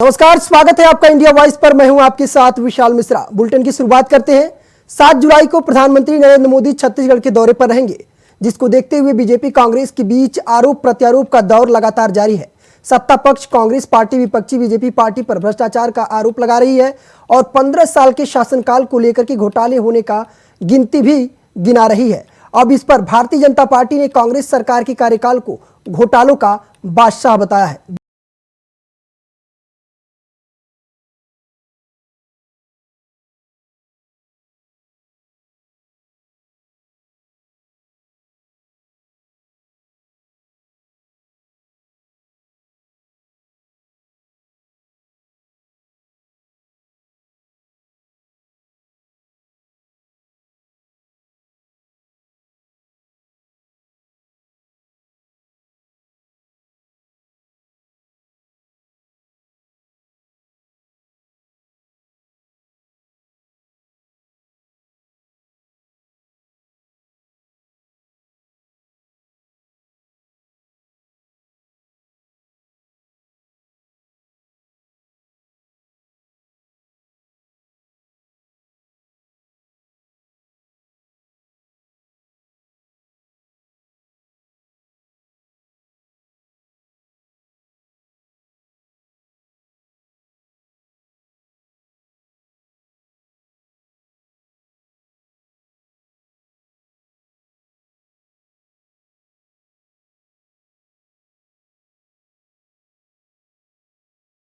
नमस्कार, स्वागत है आपका इंडिया वॉइस पर। मैं हूं आपके साथ विशाल मिश्रा। बुलेटिन की शुरुआत करते हैं। 7 जुलाई को प्रधानमंत्री नरेंद्र मोदी छत्तीसगढ़ के दौरे पर रहेंगे, जिसको देखते हुए बीजेपी कांग्रेस के बीच आरोप प्रत्यारोप का दौर लगातार जारी है। सत्ता पक्ष कांग्रेस पार्टी विपक्षी बीजेपी पार्टी पर भ्रष्टाचार का आरोप लगा रही है और 15 साल के शासनकाल को लेकर के घोटाले होने का गिनती भी गिना रही है। अब इस पर भारतीय जनता पार्टी ने कांग्रेस सरकार के कार्यकाल को घोटालों का बादशाह बताया है।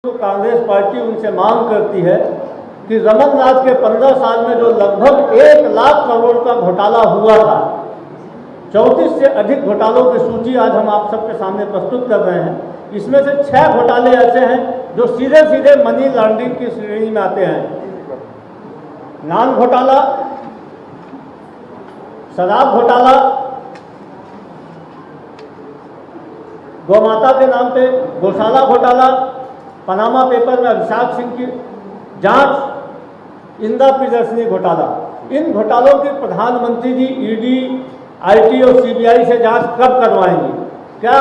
तो कांग्रेस पार्टी उनसे मांग करती है कि रमननाथ के 15 साल में जो लगभग 1 लाख करोड़ का घोटाला हुआ था, 34 से अधिक घोटालों की सूची आज हम आप सबके सामने प्रस्तुत कर रहे हैं। इसमें से 6 घोटाले ऐसे हैं जो सीधे सीधे मनी लॉन्ड्रिंग की श्रेणी में आते हैं। नान घोटाला, शराब घोटाला, गौमाता के नाम पे गौशाला घोटाला, पनामा पेपर में अभिषेक सिंह की जांच, इंदिरा प्रियदर्शनी घोटाला। इन घोटालों की प्रधानमंत्री जी ईडी, आईटी और सीबीआई से जांच कब करवाएंगे? क्या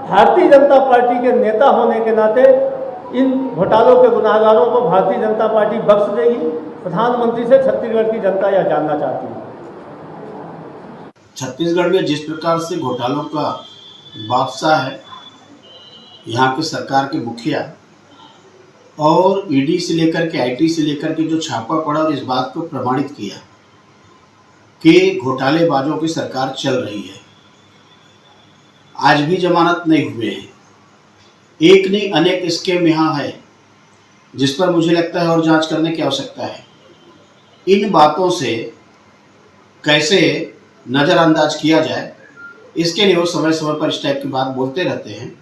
भारतीय जनता पार्टी के नेता होने के नाते इन घोटालों के गुनाहगारों को भारतीय जनता पार्टी बख्श देगी? प्रधानमंत्री से छत्तीसगढ़ की जनता यह जानना चाहती है। छत्तीसगढ़ में जिस प्रकार से घोटालों का बादशाह है, यहाँ की सरकार के मुखिया और ईडी से लेकर के आईटी से लेकर के जो छापा पड़ा और इस बात को प्रमाणित किया कि घोटालेबाजों की सरकार चल रही है। आज भी जमानत नहीं हुए हैं। एक नहीं अनेक स्कीम यहाँ है जिस पर मुझे लगता है और जांच करने की आवश्यकता है। इन बातों से कैसे नज़रअंदाज किया जाए, इसके लिए वो समय समय पर इस टाइप की बात बोलते रहते हैं।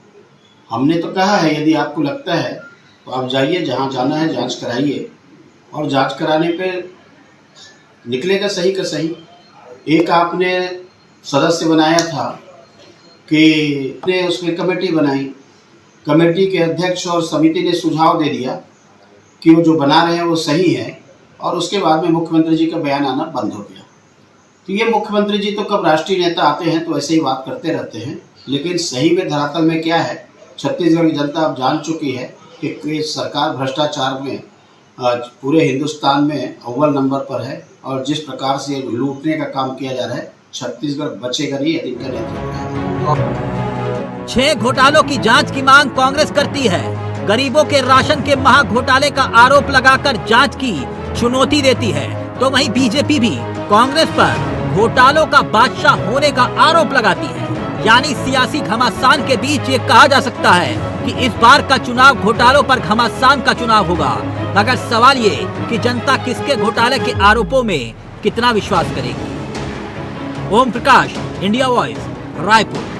हमने तो कहा है, यदि आपको लगता है तो आप जाइए, जहाँ जाना है जांच कराइए, और जांच कराने पे निकलेगा सही का सही। एक आपने सदस्य बनाया था कि आपने उसमें कमेटी बनाई, कमेटी के अध्यक्ष और समिति ने सुझाव दे दिया कि वो जो बना रहे हैं वो सही है, और उसके बाद में मुख्यमंत्री जी का बयान आना बंद हो गया। तो ये मुख्यमंत्री जी तो कब राष्ट्रीय नेता आते हैं तो ऐसे ही बात करते रहते हैं, लेकिन सही में धरातल में क्या है छत्तीसगढ़ की जनता अब जान चुकी है कि सरकार भ्रष्टाचार में पूरे हिंदुस्तान में अव्वल नंबर पर है, और जिस प्रकार से लूटने का काम किया जा रहा है, छत्तीसगढ़ बचेगा नहीं यदि इनका नेतृत्व है। 6 घोटालों की जांच की मांग कांग्रेस करती है। गरीबों के राशन के महा घोटाले का आरोप लगाकर जांच की चुनौती देती है, तो वहीं बीजेपी भी कांग्रेस पर घोटालों का बादशाह होने का आरोप लगाती है। यानी सियासी घमासान के बीच ये कहा जा सकता है कि इस बार का चुनाव घोटालों पर घमासान का चुनाव होगा। मगर सवाल ये कि जनता किसके घोटाले के आरोपों में कितना विश्वास करेगी। Om Prakash, India voice, Raipur.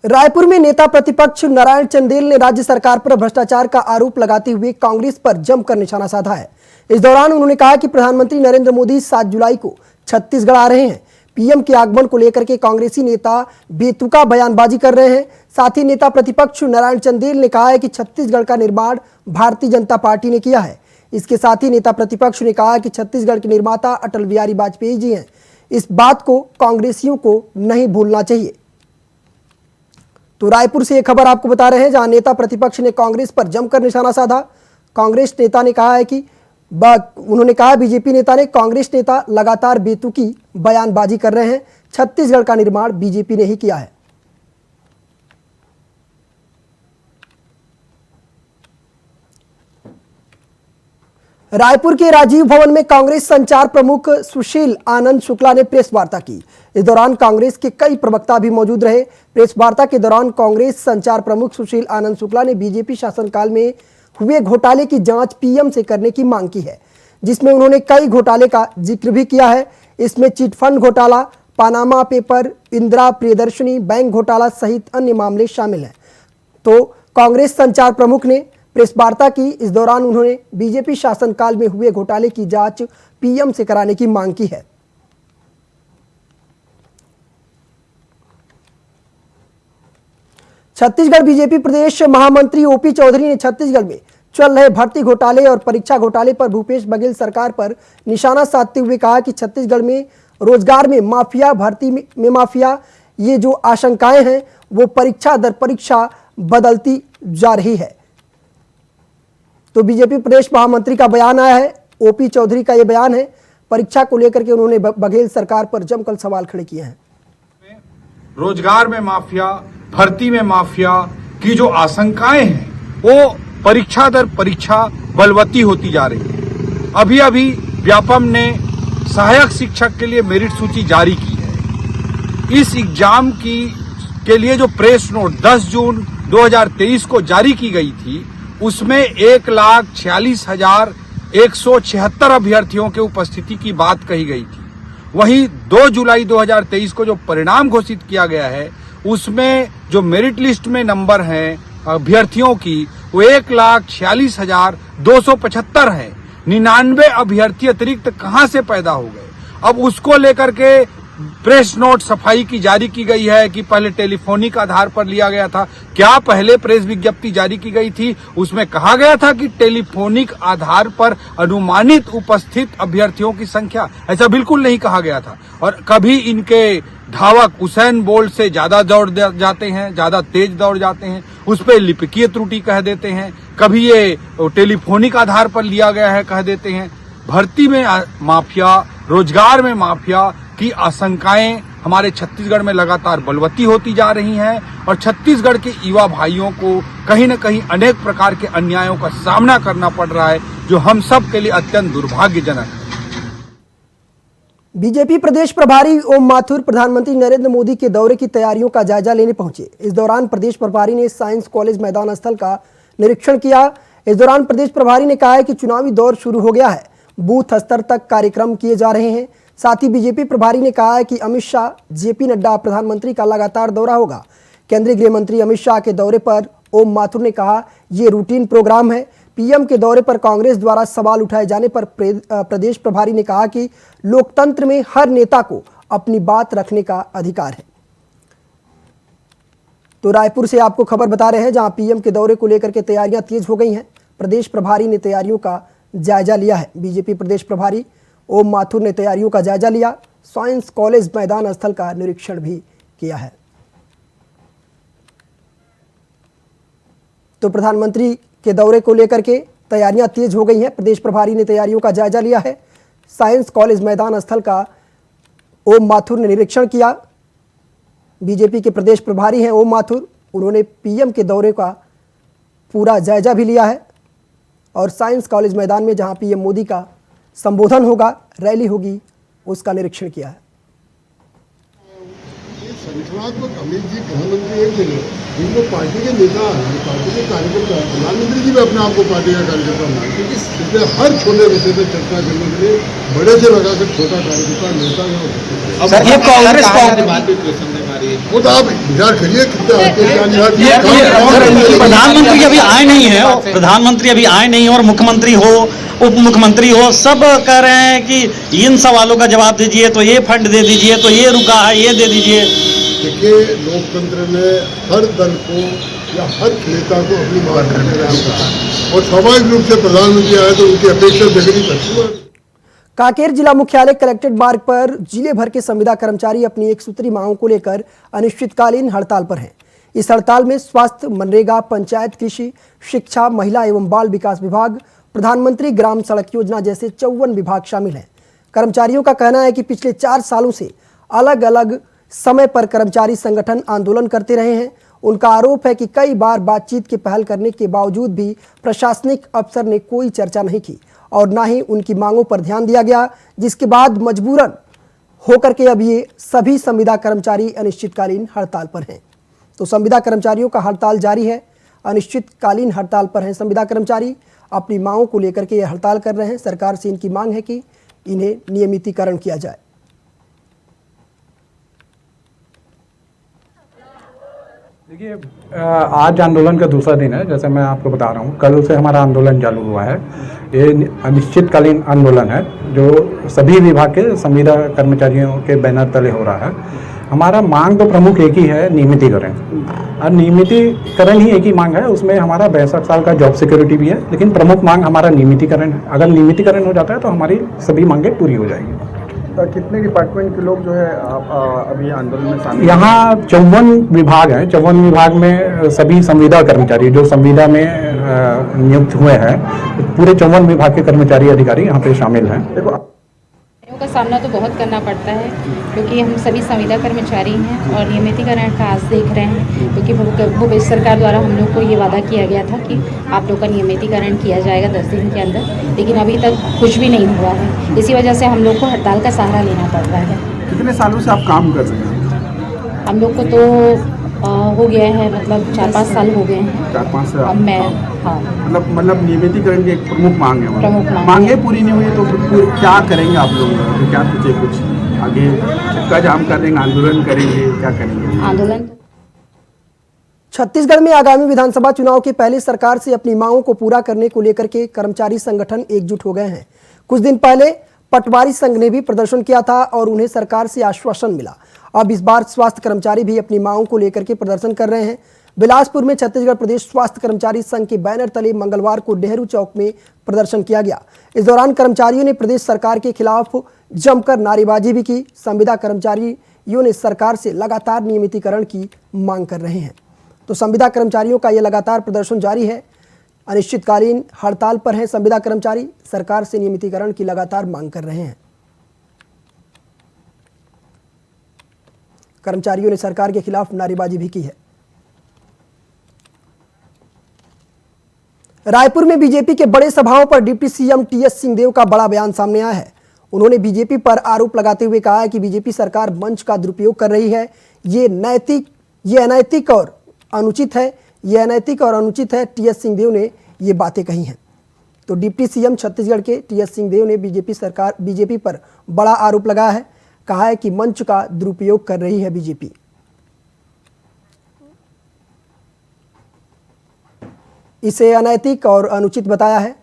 रायपुर में नेता प्रतिपक्ष नारायण चंदेल ने राज्य सरकार पर भ्रष्टाचार का आरोप लगाते हुए कांग्रेस पर जमकर निशाना साधा है। इस दौरान उन्होंने कहा कि प्रधानमंत्री नरेंद्र मोदी 7 जुलाई को छत्तीसगढ़ आ रहे हैं। पीएम के आगमन को लेकर के कांग्रेसी नेता बेतुका बयानबाजी कर रहे हैं। साथ ही नेता प्रतिपक्ष नारायण चंदेल ने कहा है कि छत्तीसगढ़ का निर्माण भारतीय जनता पार्टी ने किया है। इसके साथ ही नेता प्रतिपक्ष ने कहा कि छत्तीसगढ़ के निर्माता अटल बिहारी वाजपेयी जी हैं। इस बात को कांग्रेसियों को नहीं भूलना चाहिए। तो रायपुर से ये खबर आपको बता रहे हैं, जहां नेता प्रतिपक्ष ने कांग्रेस पर जमकर निशाना साधा। कांग्रेस नेता ने कहा है कि उन्होंने कहा बीजेपी नेता ने कांग्रेस नेता लगातार बेतुकी बयानबाजी कर रहे हैं, छत्तीसगढ़ का निर्माण बीजेपी ने ही किया है। रायपुर के राजीव भवन में कांग्रेस संचार प्रमुख सुशील आनंद शुक्ला ने प्रेस वार्ता की। इस दौरान कांग्रेस के कई प्रवक्ता भी मौजूद रहे। प्रेस वार्ता के दौरान कांग्रेस संचार प्रमुख सुशील आनंद शुक्ला ने बीजेपी शासनकाल में हुए घोटाले की जांच पीएम से करने की मांग की है, जिसमें उन्होंने कई घोटाले का जिक्र भी किया है। इसमें चिटफंड घोटाला, पानामा पेपर, इंदिरा प्रियदर्शनी बैंक घोटाला सहित अन्य मामले शामिल हैं। तो कांग्रेस संचार प्रमुख ने प्रेस वार्ता की। इस दौरान उन्होंने बीजेपी शासनकाल में हुए घोटाले की जांच पीएम से कराने की मांग की है। छत्तीसगढ़ बीजेपी प्रदेश महामंत्री ओपी चौधरी ने छत्तीसगढ़ में चल रहे भर्ती घोटाले और परीक्षा घोटाले पर भूपेश बघेल सरकार पर निशाना साधते हुए कहा कि छत्तीसगढ़ में रोजगार में माफिया, भर्ती में माफिया, ये जो आशंकाएं हैं वो परीक्षा दर परीक्षा बदलती जा रही है। तो बीजेपी प्रदेश महामंत्री का बयान आया है, ओपी चौधरी का यह बयान है। परीक्षा को लेकर के उन्होंने बघेल सरकार पर जमकर सवाल खड़े किए हैं। रोजगार में माफिया, भर्ती में माफिया की जो आशंकाएं हैं वो परीक्षा दर परीक्षा बलवती होती जा रही है। अभी अभी व्यापम ने सहायक शिक्षक के लिए मेरिट सूची जारी की है। इस एग्जाम के लिए जो प्रेस नोट 10 जून 2023 को जारी की गई थी, उसमें 1,46,176 अभ्यर्थियों के उपस्थिति की बात कही गई थी। वहीं 2 जुलाई 2023 को जो परिणाम घोषित किया गया है, उसमें जो मेरिट लिस्ट में नंबर हैं अभ्यर्थियों की, वो 1,46,275 हैं। 99 अभ्यर्थी अतिरिक्त कहां से पैदा हो गए? अब उसको लेकर के प्रेस नोट सफाई की जारी की गई है कि पहले टेलीफोनिक आधार पर लिया गया था। क्या पहले प्रेस विज्ञप्ति जारी की गई थी, उसमें कहा गया था कि टेलीफोनिक आधार पर अनुमानित उपस्थित अभ्यर्थियों की संख्या? ऐसा बिल्कुल नहीं कहा गया था। और कभी इनके धावक उसेन बोल्ट से ज्यादा दौड़ जाते हैं, ज्यादा तेज दौड़ जाते हैं, उस पर लिपिकीय त्रुटि कह देते हैं। कभी ये टेलीफोनिक आधार पर लिया गया है कह देते हैं। भर्ती में माफिया, रोजगार में माफिया की आशंकाएं हमारे छत्तीसगढ़ में लगातार बलवती होती जा रही हैं और छत्तीसगढ़ के युवा भाइयों को कहीं न कहीं अनेक प्रकार के अन्यायों का सामना करना पड़ रहा है, जो हम सब के लिए अत्यंत दुर्भाग्यजनक है। बीजेपी प्रदेश प्रभारी ओम माथुर प्रधानमंत्री नरेंद्र मोदी के दौरे की तैयारियों का जायजा लेने पहुंचे। इस दौरान प्रदेश प्रभारी ने साइंस कॉलेज मैदान स्थल का निरीक्षण किया। इस दौरान प्रदेश प्रभारी ने कहा है कि चुनावी दौर शुरू हो गया है, बूथ स्तर तक कार्यक्रम किए जा रहे हैं। साथ ही बीजेपी प्रभारी ने कहा है कि अमित शाह, जेपी नड्डा प्रधानमंत्री का लगातार दौरा होगा। केंद्रीय गृह मंत्री अमित शाह के दौरे पर ओम माथुर ने कहा, ये रूटीन प्रोग्राम है। पीएम के दौरे पर कांग्रेस द्वारा सवाल उठाए जाने पर प्रदेश प्रभारी ने कहा कि लोकतंत्र में हर नेता को अपनी बात रखने का अधिकार है। तो रायपुर से आपको खबर बता रहे हैं, जहां पीएम के दौरे को लेकर के तैयारियां तेज हो गई हैं। प्रदेश प्रभारी ने तैयारियों का जायजा लिया है। बीजेपी प्रदेश प्रभारी ओम माथुर ने तैयारियों का जायजा लिया, साइंस कॉलेज मैदान स्थल का निरीक्षण भी किया है। तो प्रधानमंत्री के दौरे को लेकर के तैयारियां तेज हो गई हैं। प्रदेश प्रभारी ने तैयारियों का जायजा लिया है। साइंस कॉलेज मैदान स्थल का ओम माथुर ने निरीक्षण किया। बीजेपी के प्रदेश प्रभारी हैं ओम माथुर, उन्होंने पीएम के दौरे का पूरा जायजा भी लिया है और साइंस कॉलेज मैदान में जहां पीएम मोदी का संबोधन होगा, रैली होगी, उसका निरीक्षण किया है। संगठनात्मक अमित जी प्रधानमंत्री एक जगह, जिनको पार्टी के नेता हैं, पार्टी के कार्यकर्ता, प्रधानमंत्री जी भी अपने आप को पार्टी का कार्यकर्ता मानते, क्योंकि इसलिए हर छोटे विषय पर चर्चा करने के लिए बड़े से लगाकर छोटा कार्यकर्ता नेता है। वो तो आप विचार करिए कितना प्रधानमंत्री अभी आए नहीं है, प्रधानमंत्री अभी आए नहीं और मुख्यमंत्री हो, उप मुख्यमंत्री हो, सब कह रहे हैं कि इन सवालों का जवाब दीजिए, तो ये फंड दे दीजिए, तो ये रुका है, ये दे दीजिए। देखिए, लोकतंत्र में हर दल को या हर नेता को अपनी बात रखने का अधिकार है और स्वाभाविक रूप से प्रधानमंत्री आए तो उनकी अपेक्षा जगनी पड़ती है। कांकेर जिला मुख्यालय कलेक्ट्रेट मार्ग पर जिले भर के संविदा कर्मचारी अपनी एक सूत्री मांगों को लेकर अनिश्चितकालीन हड़ताल पर हैं। इस हड़ताल में स्वास्थ्य, मनरेगा, पंचायत, कृषि, शिक्षा, महिला एवं बाल विकास विभाग, प्रधानमंत्री ग्राम सड़क योजना जैसे 54 विभाग शामिल हैं। कर्मचारियों का कहना है कि पिछले 4 सालों से अलग अलग समय पर कर्मचारी संगठन आंदोलन करते रहे हैं। उनका आरोप है कि कई बार बातचीत की पहल करने के बावजूद भी प्रशासनिक अफसर ने कोई चर्चा नहीं की और ना ही उनकी मांगों पर ध्यान दिया गया, जिसके बाद मजबूरन होकर के अब ये सभी संविदा कर्मचारी अनिश्चितकालीन हड़ताल पर हैं। तो संविदा कर्मचारियों का हड़ताल जारी है, अनिश्चितकालीन हड़ताल पर हैं संविदा कर्मचारी। अपनी मांगों को लेकर के ये हड़ताल कर रहे हैं। सरकार से इनकी मांग है कि इन्हें नियमितीकरण किया जाए। देखिए, आज आंदोलन का दूसरा दिन है। जैसे मैं आपको बता रहा हूँ, कल से हमारा आंदोलन चालू हुआ है। ये अनिश्चितकालीन आंदोलन है जो सभी विभाग के संविदा कर्मचारियों के बैनर तले हो रहा है। हमारा मांग तो प्रमुख एक ही है, नियमितीकरण। और नियमितीकरण ही एक ही मांग है, उसमें हमारा 62 साल का जॉब सिक्योरिटी भी है, लेकिन प्रमुख मांग हमारा नियमितीकरण है। अगर नियमितीकरण हो जाता है तो हमारी सभी मांगें पूरी हो जाएंगी। कितने डिपार्टमेंट के लोग जो है अभी आंदोलन में शामिल? यहाँ 54 विभाग हैं। 54 विभाग में सभी संविदा कर्मचारी जो संविदा में नियुक्त हुए हैं, पूरे 54 विभाग के कर्मचारी अधिकारी यहाँ पे शामिल हैं। देखो, का सामना तो बहुत करना पड़ता है क्योंकि हम सभी संविदा कर्मचारी हैं और नियमितीकरण का आज देख रहे हैं, क्योंकि भूपेश सरकार द्वारा हम लोग को ये वादा किया गया था कि आप लोग का नियमितीकरण किया जाएगा 10 दिन के अंदर, लेकिन अभी तक कुछ भी नहीं हुआ है। इसी वजह से हम लोग को हड़ताल का सहारा लेना पड़ रहा है। कितने सालों से आप काम कर रहे हैं? हम लोग को तो हो गया है, मतलब 4-5 साल हो गए हैं। 4-5 साल। अब मैं हाँ मतलब नियमितीकरण की एक प्रमुख मांग है। प्रमुख मांगे पूरी नहीं हुई तो फिर क्या करेंगे आप लोग? तो क्या सोचे, कुछ आगे चक्का जाम कर देंगे, आंदोलन करेंगे, क्या करेंगे? आंदोलन छत्तीसगढ़ में आगामी विधानसभा चुनाव के पहले सरकार से अपनी मांगों को पूरा करने को लेकर के कर्मचारी संगठन एकजुट हो गए हैं। कुछ दिन पहले पटवारी संघ ने भी प्रदर्शन किया था और उन्हें सरकार से आश्वासन मिला। अब इस बार स्वास्थ्य कर्मचारी भी अपनी मांगों को लेकर के प्रदर्शन कर रहे हैं। बिलासपुर में छत्तीसगढ़ प्रदेश स्वास्थ्य कर्मचारी संघ के बैनर तले मंगलवार को नेहरू चौक में प्रदर्शन किया गया। इस दौरान कर्मचारियों ने प्रदेश सरकार के खिलाफ जमकर नारेबाजी भी की। संविदा कर्मचारियों ने सरकार से लगातार नियमितीकरण की मांग कर रहे हैं। तो संविदा कर्मचारियों का यह लगातार प्रदर्शन जारी है। अनिश्चितकालीन हड़ताल पर हैं संविदा कर्मचारी, सरकार से नियमितीकरण की लगातार मांग कर रहे हैं। कर्मचारियों ने सरकार के खिलाफ नारेबाजी भी की है। रायपुर में बीजेपी के बड़े सभाओं पर डिप्टी सीएम टीएस सिंहदेव का बड़ा बयान सामने आया है। उन्होंने बीजेपी पर आरोप लगाते हुए कहा है कि बीजेपी सरकार मंच का दुरुपयोग कर रही है। ये अनैतिक और अनुचित है। यह अनैतिक और अनुचित है। टीएस सिंहदेव ने ये बातें कही हैं। तो डिप्टी सीएम छत्तीसगढ़ के टीएस सिंहदेव ने बीजेपी पर बड़ा आरोप लगाया है। कहा है कि मंच का दुरुपयोग कर रही है बीजेपी। इसे अनैतिक और अनुचित बताया है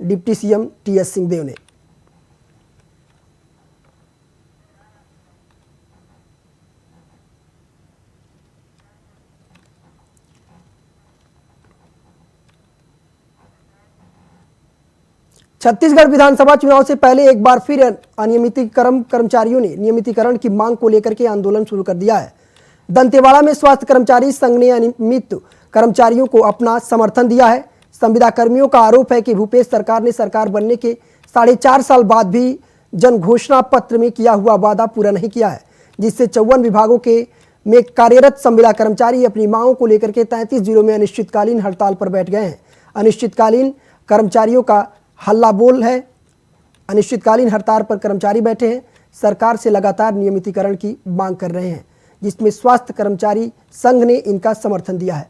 डिप्टी सीएम टीएस सिंहदेव ने। छत्तीसगढ़ विधानसभा चुनाव से पहले एक बार फिर कर्मचारियों ने नियमितीकरण की मांग को लेकर के आंदोलन शुरू कर दिया है। दंतेवाड़ा में स्वास्थ्य कर्मचारी संघ ने अनियमित कर्मचारियों को अपना समर्थन दिया है। संविदा कर्मियों का आरोप है कि भूपेश सरकार ने सरकार बनने के 4.5 साल बाद भी जन घोषणा पत्र में किया हुआ वादा पूरा नहीं किया है, जिससे 54 विभागों में कार्यरत संविदा कर्मचारी अपनी मांगों को लेकर के 33 जिलों में अनिश्चितकालीन हड़ताल पर बैठ गए हैं। अनिश्चितकालीन कर्मचारियों का हल्ला बोल है। अनिश्चितकालीन हड़ताल पर कर्मचारी बैठे हैं, सरकार से लगातार नियमितीकरण की मांग कर रहे हैं, जिसमें स्वास्थ्य कर्मचारी संघ ने इनका समर्थन दिया है।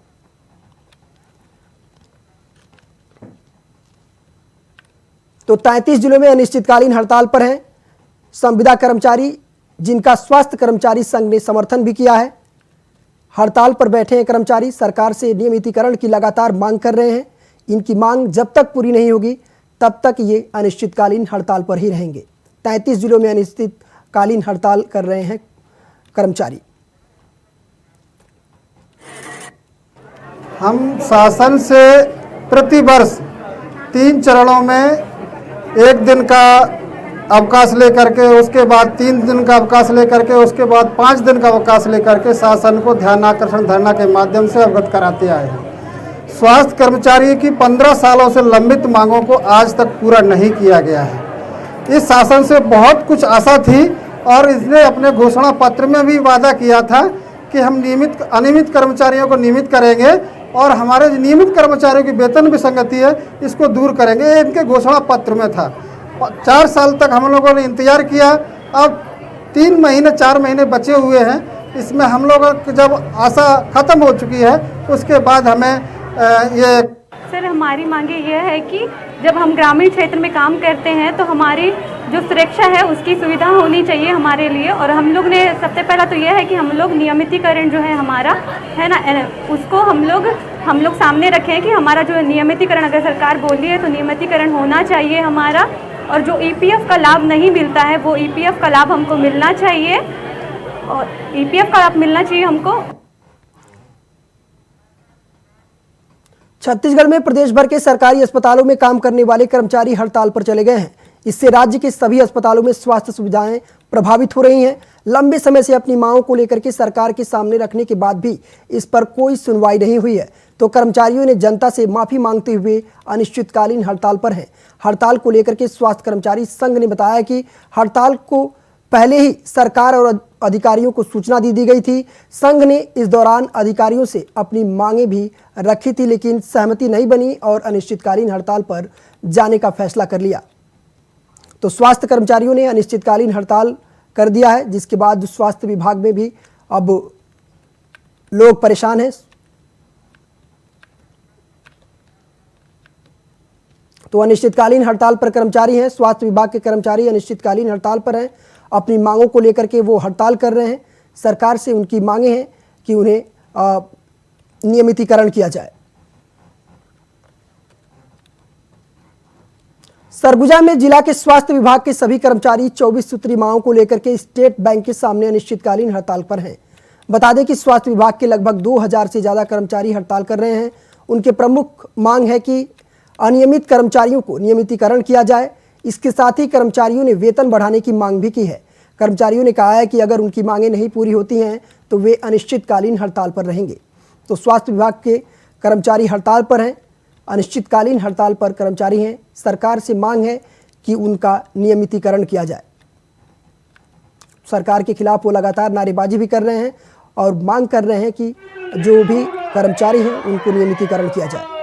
तो 33 जिलों में अनिश्चितकालीन हड़ताल पर हैं संविदा कर्मचारी, जिनका स्वास्थ्य कर्मचारी संघ ने समर्थन भी किया है। हड़ताल पर बैठे हैं कर्मचारी, सरकार से नियमितीकरण की लगातार मांग कर रहे हैं। इनकी मांग जब तक पूरी नहीं होगी तब तक ये अनिश्चितकालीन हड़ताल पर ही रहेंगे। 33 जिलों में अनिश्चितकालीन हड़ताल कर रहे हैं कर्मचारी। हम शासन से प्रति वर्ष 3 चरणों में 1 दिन का अवकाश लेकर के, उसके बाद 3 दिन का अवकाश लेकर के, उसके बाद 5 दिन का अवकाश लेकर के शासन को ध्यान आकर्षण धरना के माध्यम से अवगत कराते आए हैं। स्वास्थ्य कर्मचारियों की 15 सालों से लंबित मांगों को आज तक पूरा नहीं किया गया है। इस शासन से बहुत कुछ आशा थी और इसने अपने घोषणा पत्र में भी वादा किया था कि हम अनियमित कर्मचारियों को नियमित करेंगे और हमारे जो नियमित कर्मचारियों की वेतन विसंगति है इसको दूर करेंगे। ये इनके घोषणा पत्र में था। 4 साल तक हम लोगों ने इंतजार किया। अब 3 महीने 4 महीने बचे हुए हैं। इसमें हम लोगों की जब आशा खत्म हो चुकी है उसके बाद हमें ये सर हमारी मांगे ये है कि जब हम ग्रामीण क्षेत्र में काम करते हैं तो हमारी जो सुरक्षा है उसकी सुविधा होनी चाहिए हमारे लिए। और हम लोग ने सबसे पहला तो ये है कि हम लोग नियमितीकरण जो है हमारा है ना, उसको हम लोग सामने रखें कि हमारा जो नियमितीकरण, अगर सरकार बोली है तो नियमितीकरण होना चाहिए हमारा। और जो ईपीएफ का लाभ नहीं मिलता है वो ईपीएफ का लाभ हमको मिलना चाहिए, और ईपीएफ का लाभ मिलना चाहिए हमको। छत्तीसगढ़ में प्रदेश भर के सरकारी अस्पतालों में काम करने वाले कर्मचारी हड़ताल पर चले गए हैं। इससे राज्य के सभी अस्पतालों में स्वास्थ्य सुविधाएं प्रभावित हो रही हैं। लंबे समय से अपनी मांगों को लेकर के सरकार के सामने रखने के बाद भी इस पर कोई सुनवाई नहीं हुई है, तो कर्मचारियों ने जनता से माफी मांगते हुए अनिश्चितकालीन हड़ताल पर हैं। हड़ताल को लेकर के स्वास्थ्य कर्मचारी संघ ने बताया कि हड़ताल को पहले ही सरकार और अधिकारियों को सूचना दी गई थी। संघ ने इस दौरान अधिकारियों से अपनी मांगें भी रखी थी, लेकिन सहमति नहीं बनी और अनिश्चितकालीन हड़ताल पर जाने का फैसला कर लिया। तो स्वास्थ्य कर्मचारियों ने अनिश्चितकालीन हड़ताल कर दिया है, जिसके बाद स्वास्थ्य विभाग में भी अब लोग परेशान हैं। तो अनिश्चितकालीन हड़ताल पर कर्मचारी हैं, स्वास्थ्य विभाग के कर्मचारी अनिश्चितकालीन हड़ताल पर हैं। अपनी मांगों को लेकर के वो हड़ताल कर रहे हैं। सरकार से उनकी मांगे हैं कि उन्हें नियमितीकरण किया जाए। सरगुजा में जिला के स्वास्थ्य विभाग के सभी कर्मचारी 24 सूत्री मांगों को लेकर के स्टेट बैंक के सामने अनिश्चितकालीन हड़ताल पर हैं। बता दें कि स्वास्थ्य विभाग के लगभग 2000 से ज्यादा कर्मचारी हड़ताल कर रहे हैं। उनके प्रमुख मांग है कि अनियमित कर्मचारियों को नियमितीकरण किया जाए। इसके साथ ही कर्मचारियों ने वेतन बढ़ाने की मांग भी की है। कर्मचारियों ने कहा है कि अगर उनकी मांगें नहीं पूरी होती हैं तो वे अनिश्चितकालीन हड़ताल पर रहेंगे। तो स्वास्थ्य विभाग के कर्मचारी हड़ताल पर हैं, अनिश्चितकालीन हड़ताल पर कर्मचारी हैं। सरकार से मांग है कि उनका नियमितीकरण किया जाए। सरकार के खिलाफ वो लगातार नारेबाजी भी कर रहे हैं और मांग कर रहे हैं कि जो भी कर्मचारी हैं उनको नियमितीकरण किया जाए।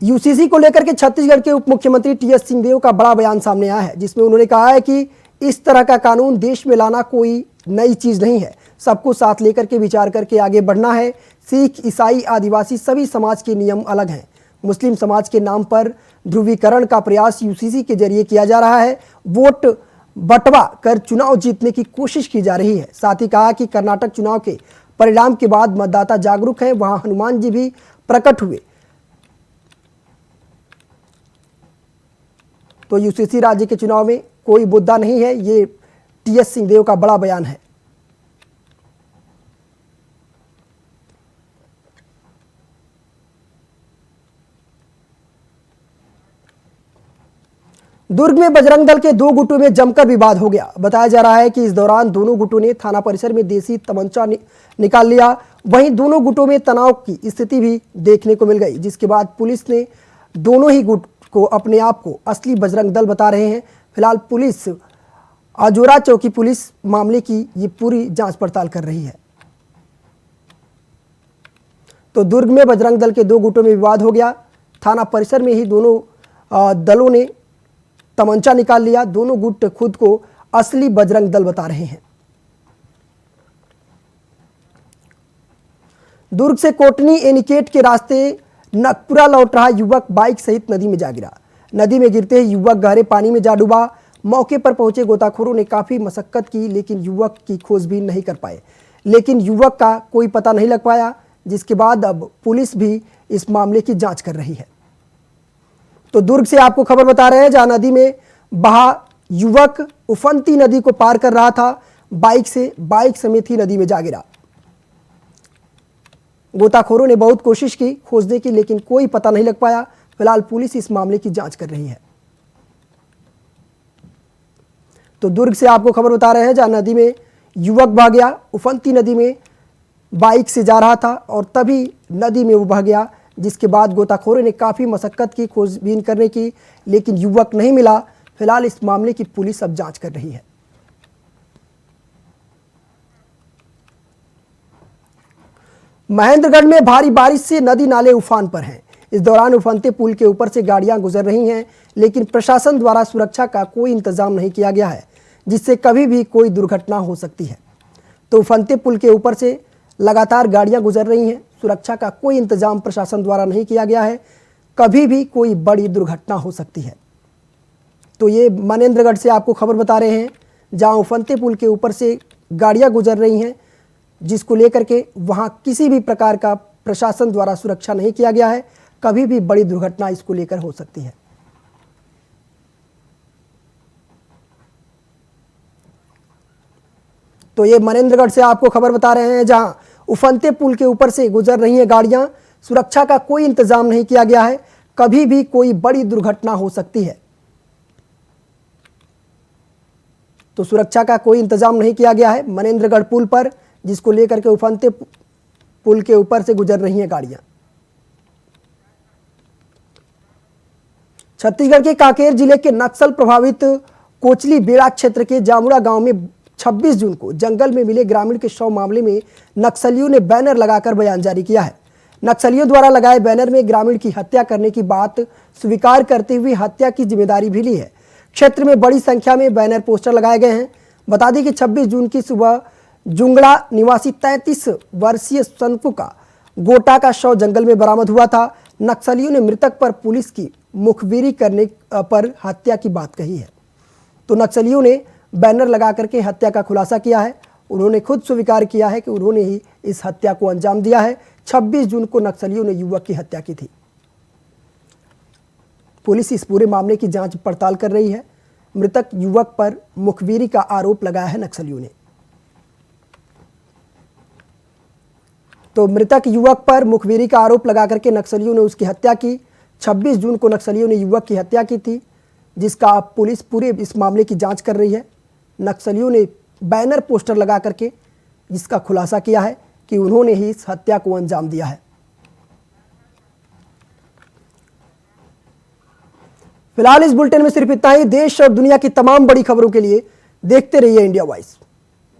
यूसीसी को लेकर के छत्तीसगढ़ के उप मुख्यमंत्री टीएस सिंहदेव का बड़ा बयान सामने आया है, जिसमें उन्होंने कहा है कि इस तरह का कानून देश में लाना कोई नई चीज नहीं है, सबको साथ लेकर के विचार करके आगे बढ़ना है। सिख, ईसाई, आदिवासी सभी समाज के नियम अलग हैं। मुस्लिम समाज के नाम पर ध्रुवीकरण का प्रयास यूसीसी के जरिए किया जा रहा है। वोट बंटवा कर चुनाव जीतने की कोशिश की जा रही है। साथ ही कहा कि कर्नाटक चुनाव के परिणाम के बाद मतदाता जागरूक हैं, वहां हनुमान जी भी प्रकट हुए। तो यूसीसी राज्य के चुनाव में कोई मुद्दा नहीं है, ये टीएस सिंहदेव का बड़ा बयान है। दुर्ग में बजरंग दल के 2 गुटों में जमकर विवाद हो गया। बताया जा रहा है कि इस दौरान दोनों गुटों ने थाना परिसर में देसी तमंचा निकाल लिया। वहीं दोनों गुटों में तनाव की स्थिति भी देखने को मिल गई, जिसके बाद पुलिस ने दोनों ही गुट को अपने आप को असली बजरंग दल बता रहे हैं। फिलहाल पुलिस अजोरा चौकी पुलिस मामले की ये पूरी जांच पड़ताल कर रही है। तो दुर्ग में बजरंग दल के 2 गुटों में विवाद हो गया। थाना परिसर में ही दोनों दलों ने तमंचा निकाल लिया। दोनों गुट खुद को असली बजरंग दल बता रहे हैं। दुर्ग से कोटनी एनिकेट के रास्ते नकपुरा लौट रहा युवक बाइक सहित नदी में जा गिरा। नदी में गिरते ही युवक गहरे पानी में जा डूबा। मौके पर पहुंचे गोताखोरों ने काफी मशक्कत की, लेकिन युवक की खोजबीन नहीं कर पाए। लेकिन युवक का कोई पता नहीं लग पाया, जिसके बाद अब पुलिस भी इस मामले की जांच कर रही है। तो दुर्ग से आपको खबर बता रहे हैं, जहां नदी में बहा युवक उफनती नदी को पार कर रहा था, बाइक समेत ही नदी में जा गिरा। गोताखोरों ने बहुत कोशिश की खोजने की, लेकिन कोई पता नहीं लग पाया। फिलहाल पुलिस इस मामले की जांच कर रही है। तो दुर्ग से आपको खबर बता रहे हैं, जहां नदी में युवक बह गया। उफनती नदी में बाइक से जा रहा था और तभी नदी में वो बह गया, जिसके बाद गोताखोरों ने काफ़ी मशक्कत की खोजबीन करने की, लेकिन युवक नहीं मिला। फिलहाल इस मामले की पुलिस अब जांच कर रही है। महेंद्रगढ़ में भारी बारिश से नदी नाले उफान पर हैं। इस दौरान उफनते पुल के ऊपर से गाड़ियां गुजर रही हैं, लेकिन प्रशासन द्वारा सुरक्षा का कोई इंतजाम नहीं किया गया है, जिससे कभी भी कोई दुर्घटना हो सकती है। तो उफनते पुल के ऊपर से लगातार गाड़ियां गुजर रही हैं, सुरक्षा का कोई इंतजाम प्रशासन द्वारा नहीं किया गया है, कभी भी कोई बड़ी दुर्घटना हो सकती है। तो ये मनेंद्रगढ़ से आपको खबर बता रहे हैं, जहां उफनते पुल के ऊपर से गाड़ियां गुजर रही हैं, जिसको लेकर के वहां किसी भी प्रकार का प्रशासन द्वारा सुरक्षा नहीं किया गया है, कभी भी बड़ी दुर्घटना इसको लेकर हो सकती है। तो ये मनेंद्रगढ़ से आपको खबर बता रहे हैं, जहां उफनते पुल के ऊपर से गुजर रही हैं गाड़ियां, सुरक्षा का कोई इंतजाम नहीं किया गया है, कभी भी कोई बड़ी दुर्घटना हो सकती है। तो सुरक्षा का कोई इंतजाम नहीं किया गया है मनेंद्रगढ़ पुल पर, जिसको लेकर के उफनते पुल के ऊपर से गुजर रही हैं गाड़ियां। छत्तीसगढ़ के कांकेर जिले के नक्सल प्रभावित कोचली बेड़ा क्षेत्र के जामुड़ा गांव में 26 जून को जंगल में मिले ग्रामीण के शव मामले में नक्सलियों ने बैनर लगाकर बयान जारी किया है। नक्सलियों द्वारा लगाए बैनर में ग्रामीण की हत्या करने की बात स्वीकार करते हुए हत्या की जिम्मेदारी भी ली है। क्षेत्र में बड़ी संख्या में बैनर पोस्टर लगाए गए हैं। बता दें कि 26 जून की सुबह जुंगड़ा निवासी 33 वर्षीय सनपु का गोटा का शव जंगल में बरामद हुआ था। नक्सलियों ने मृतक पर पुलिस की मुखबिरी करने पर हत्या की बात कही है। तो नक्सलियों ने बैनर लगा करके हत्या का खुलासा किया है। उन्होंने खुद स्वीकार किया है कि उन्होंने ही इस हत्या को अंजाम दिया है। 26 जून को नक्सलियों ने युवक की हत्या की थी। पुलिस इस पूरे मामले की जांच पड़ताल कर रही है। मृतक युवक पर मुखबिरी का आरोप लगाया है नक्सलियों ने। तो मृतक युवक पर मुखबिरी का आरोप लगा करके नक्सलियों ने उसकी हत्या की। 26 जून को नक्सलियों ने युवक की हत्या की थी, जिसका अब पुलिस पूरे इस मामले की जांच कर रही है। नक्सलियों ने बैनर पोस्टर लगा करके जिसका खुलासा किया है कि उन्होंने ही इस हत्या को अंजाम दिया है। फिलहाल इस बुलेटिन में सिर्फ इतना ही। देश और दुनिया की तमाम बड़ी खबरों के लिए देखते रहिए इंडिया वॉइस।